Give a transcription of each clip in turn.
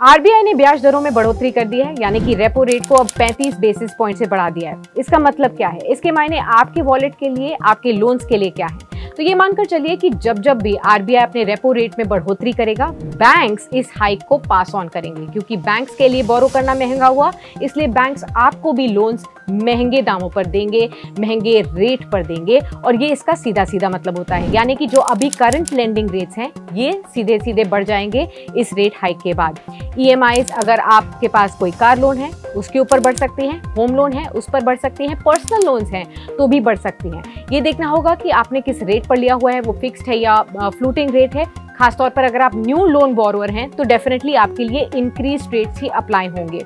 RBI ने ब्याज दरों में बढ़ोतरी कर दी है, यानी कि रेपो रेट को अब 35 बेसिस पॉइंट से बढ़ा दिया है। इसका मतलब क्या है? इसके मायने आपके वॉलेट के लिए, आपके लोन्स के लिए क्या है? तो ये मानकर चलिए कि जब भी आरबीआई अपने रेपो रेट में बढ़ोतरी करेगा, बैंक्स इस हाइक को पास ऑन करेंगे, क्योंकि बैंक्स के लिए बोरो करना महंगा हुआ, इसलिए बैंक्स आपको भी लोन्स महंगे दामों पर देंगे, महंगे रेट पर देंगे। और ये इसका सीधा सीधा मतलब होता है, यानी कि जो अभी करंट लेंडिंग रेट्स हैं ये सीधे सीधे बढ़ जाएंगे इस रेट हाइक के बाद। ईएमआईज, अगर आपके पास कोई कार लोन है उसके ऊपर बढ़ सकती हैं, होम लोन है उस पर बढ़ सकती हैं, पर्सनल लोन्स हैं तो भी बढ़ सकती हैं। ये देखना होगा कि आपने किस रेट पर लिया हुआ है, वो फिक्स्ड है या फ्लोटिंग रेट है। खासतौर पर अगर आप न्यू लोन बोरोवर हैं तो डेफिनेटली आपके लिए इंक्रीज रेट्स ही अप्लाई होंगे।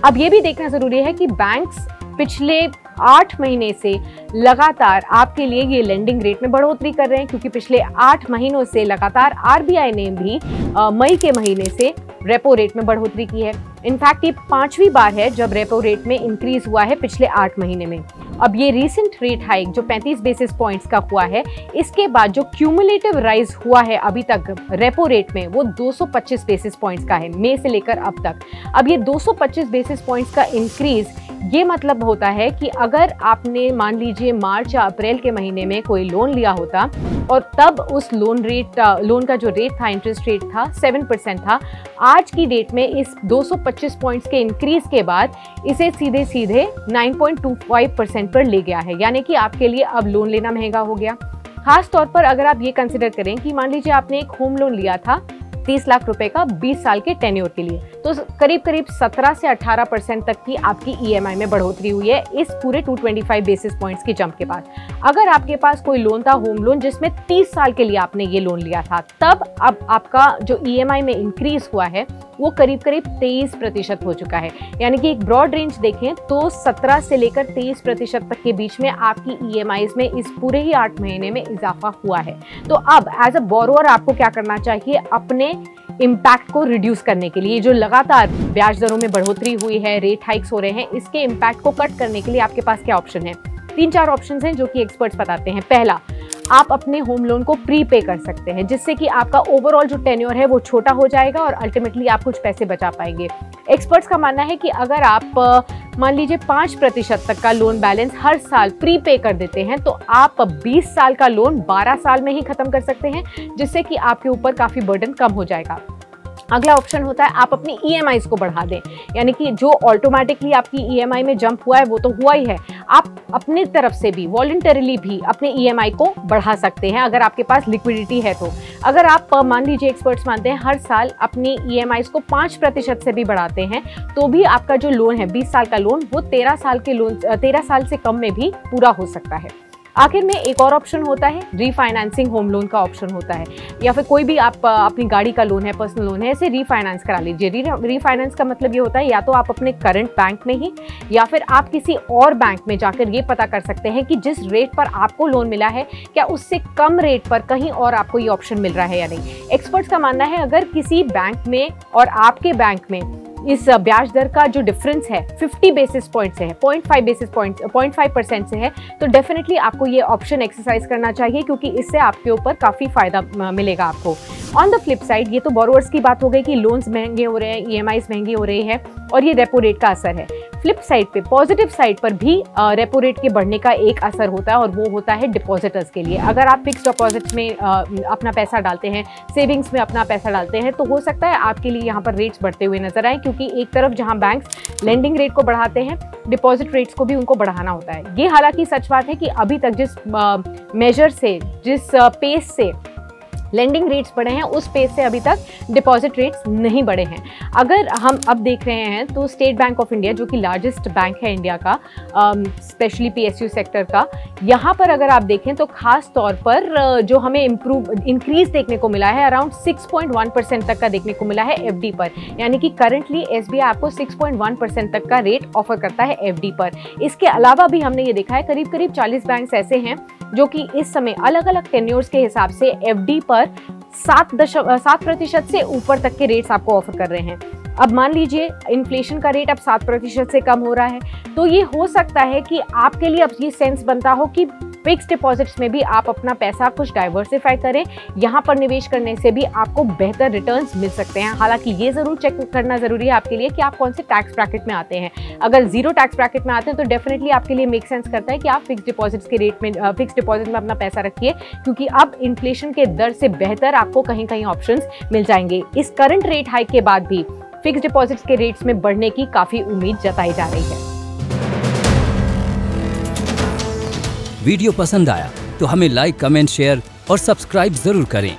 अब ये भी देखना जरूरी है कि बैंक्स पिछले 8 महीने से लगातार आपके लिए ये लेंडिंग रेट में बढ़ोतरी कर रहे हैं, क्योंकि पिछले 8 महीनों से लगातार आरबीआई ने भी मई के महीने से रेपो रेट में बढ़ोतरी की है। इनफैक्ट ये 5वीं बार है जब रेपो रेट में इंक्रीज हुआ है पिछले 8 महीने में। अब ये रीसेंट रेट हाइक जो 35 बेसिस पॉइंट्स का हुआ है, इसके बाद जो क्यूमुलेटिव राइज हुआ है अभी तक रेपो रेट में, वो 225 बेसिस पॉइंट्स का है मई से लेकर अब तक। अब ये 225 बेसिस पॉइंट्स का इंक्रीज, ये मतलब होता है कि अगर आपने मान लीजिए मार्च या अप्रैल के महीने में कोई लोन लिया होता और तब उस लोन का जो रेट था, इंटरेस्ट रेट था 7% था, आज की डेट में इस 225 पॉइंट्स के इंक्रीज के बाद इसे सीधे सीधे 9.25% पर ले गया है, यानी कि आपके लिए अब लोन लेना महंगा हो गया। खास तौर पर अगर आप ये कंसिडर करें कि मान लीजिए आपने एक होम लोन लिया था 30 लाख रुपए का 20 साल के टेन्योर के लिए, तो करीब 17 से 18% तक की आपकी ईएमआई में बढ़ोतरी हुई है इस पूरे 225 बेसिस पॉइंट्स के जंप के बाद। अगर आपके पास कोई लोन था होम लोन जिसमें 30 साल के लिए आपने ये लोन लिया था, तब अब आपका जो ईएमआई में इंक्रीज हुआ है वो करीब 23% हो चुका है। यानी कि एक ब्रॉड रेंज देखें तो 17 से लेकर 23% तक के बीच में आपकी ईएमआईज में इस पूरे ही 8 महीने में इजाफा हुआ है। तो अब एज अ बोरोवर आपको क्या करना चाहिए? अपने इम्पैक्ट को रिड्यूस करने के लिए, जो लगातार ब्याज दरों में बढ़ोतरी हुई है, रेट हाइक्स हो रहे हैं, इसके इम्पैक्ट को कट करने के लिए आपके पास क्या ऑप्शन है? 3-4 ऑप्शन हैं जो कि एक्सपर्ट्स बताते हैं। पहला, आप अपने होम लोन को प्री पे कर सकते हैं, जिससे कि आपका ओवरऑल जो टेन्योर है वो छोटा हो जाएगा और अल्टीमेटली आप कुछ पैसे बचा पाएंगे। एक्सपर्ट्स का मानना है कि अगर आप मान लीजिए 5% तक का लोन बैलेंस हर साल प्री पे कर देते हैं, तो आप 20 साल का लोन 12 साल में ही खत्म कर सकते हैं, जिससे कि आपके ऊपर काफी बर्डन कम हो जाएगा। अगला ऑप्शन होता है आप अपनी ईएमआईज को बढ़ा दें, यानी कि जो ऑटोमेटिकली आपकी ईएमआई में जंप हुआ है वो तो हुआ ही है, आप अपनी तरफ से भी वॉलंटरीली भी अपने ईएमआई को बढ़ा सकते हैं अगर आपके पास लिक्विडिटी है तो। अगर आप मान लीजिए एक्सपर्ट्स मानते हैं हर साल अपनी ईएमआईज को 5% से भी बढ़ाते हैं, तो भी आपका जो लोन है 20 साल का लोन, वो 13 साल से कम में भी पूरा हो सकता है। आखिर में एक और ऑप्शन होता है रीफाइनेंसिंग होम लोन का ऑप्शन होता है, या फिर कोई भी आप अपनी गाड़ी का लोन है, पर्सनल लोन है, इसे रीफाइनेंस करा लीजिए। रीफाइनेंस का मतलब ये होता है या तो आप अपने करंट बैंक में ही या फिर आप किसी और बैंक में जाकर ये पता कर सकते हैं कि जिस रेट पर आपको लोन मिला है क्या उससे कम रेट पर कहीं और आपको ये ऑप्शन मिल रहा है या नहीं। एक्सपर्ट्स का मानना है अगर किसी बैंक में और आपके बैंक में इस ब्याज दर का जो डिफरेंस है 50 बेसिस पॉइंट से है, 0.5% से है, तो डेफिनेटली आपको ये ऑप्शन एक्सरसाइज करना चाहिए, क्योंकि इससे आपके ऊपर काफ़ी फायदा मिलेगा आपको। ऑन द फ्लिप साइड, ये तो बोरोवर्स की बात हो गई कि लोन्स महंगे हो रहे हैं, ईएमआईज महंगी हो रही है और ये रेपो रेट का असर है। फ्लिप साइड पे, पॉजिटिव साइड पर भी रेपो रेट के बढ़ने का एक असर होता है और वो होता है डिपॉजिटर्स के लिए। अगर आप फिक्स्ड डिपॉजिट में अपना पैसा डालते हैं, सेविंग्स में अपना पैसा डालते हैं, तो हो सकता है आपके लिए यहाँ पर रेट्स बढ़ते हुए नजर आए, क्योंकि एक तरफ जहाँ बैंक्स लेंडिंग रेट को बढ़ाते हैं, डिपॉजिट रेट्स को भी उनको बढ़ाना होता है। ये हालांकि सच बात है कि अभी तक जिस मेजर से, जिस पेस से लेंडिंग रेट्स बढ़े हैं, उस पेस से अभी तक डिपॉजिट रेट्स नहीं बढ़े हैं। अगर हम अब देख रहे हैं तो स्टेट बैंक ऑफ इंडिया, जो कि लार्जेस्ट बैंक है इंडिया का, स्पेशली पीएसयू सेक्टर का, यहाँ पर अगर आप देखें तो खास तौर पर जो हमें इंक्रीज देखने को मिला है अराउंड 6.1% तक का देखने को मिला है एफडी पर, यानी कि करंटली एसबीआई आपको 6.1% तक का रेट ऑफर करता है एफडी पर। इसके अलावा भी हमने ये देखा है करीब 40 बैंक ऐसे हैं जो कि इस समय अलग अलग टेन्योर्स के हिसाब से एफडी पर 7% से ऊपर तक के रेट्स आपको ऑफर कर रहे हैं। अब मान लीजिए इन्फ्लेशन का रेट अब 7% से कम हो रहा है, तो ये हो सकता है कि आपके लिए अब ये सेंस बनता हो कि फिक्स डिपॉजिट्स में भी आप अपना पैसा कुछ डाइवर्सिफाई करें। यहाँ पर निवेश करने से भी आपको बेहतर रिटर्न्स मिल सकते हैं। हालांकि ये जरूर चेक करना जरूरी है आपके लिए कि आप कौन से टैक्स ब्रैकेट में आते हैं। अगर जीरो टैक्स ब्रैकेट में आते हैं तो डेफिनेटली आपके लिए मेक सेंस करता है कि आप फिक्स डिपॉजिट्स के रेट में फिक्स डिपॉजिट में अपना पैसा रखिए, क्योंकि अब इन्फ्लेशन के दर से बेहतर आपको कहीं कहीं ऑप्शंस मिल जाएंगे। इस करंट रेट हाइक के बाद भी फिक्स डिपॉजिट्स के रेट्स में बढ़ने की काफी उम्मीद जताई जा रही है। वीडियो पसंद आया तो हमें लाइक, कमेंट, शेयर और सब्सक्राइब जरूर करें।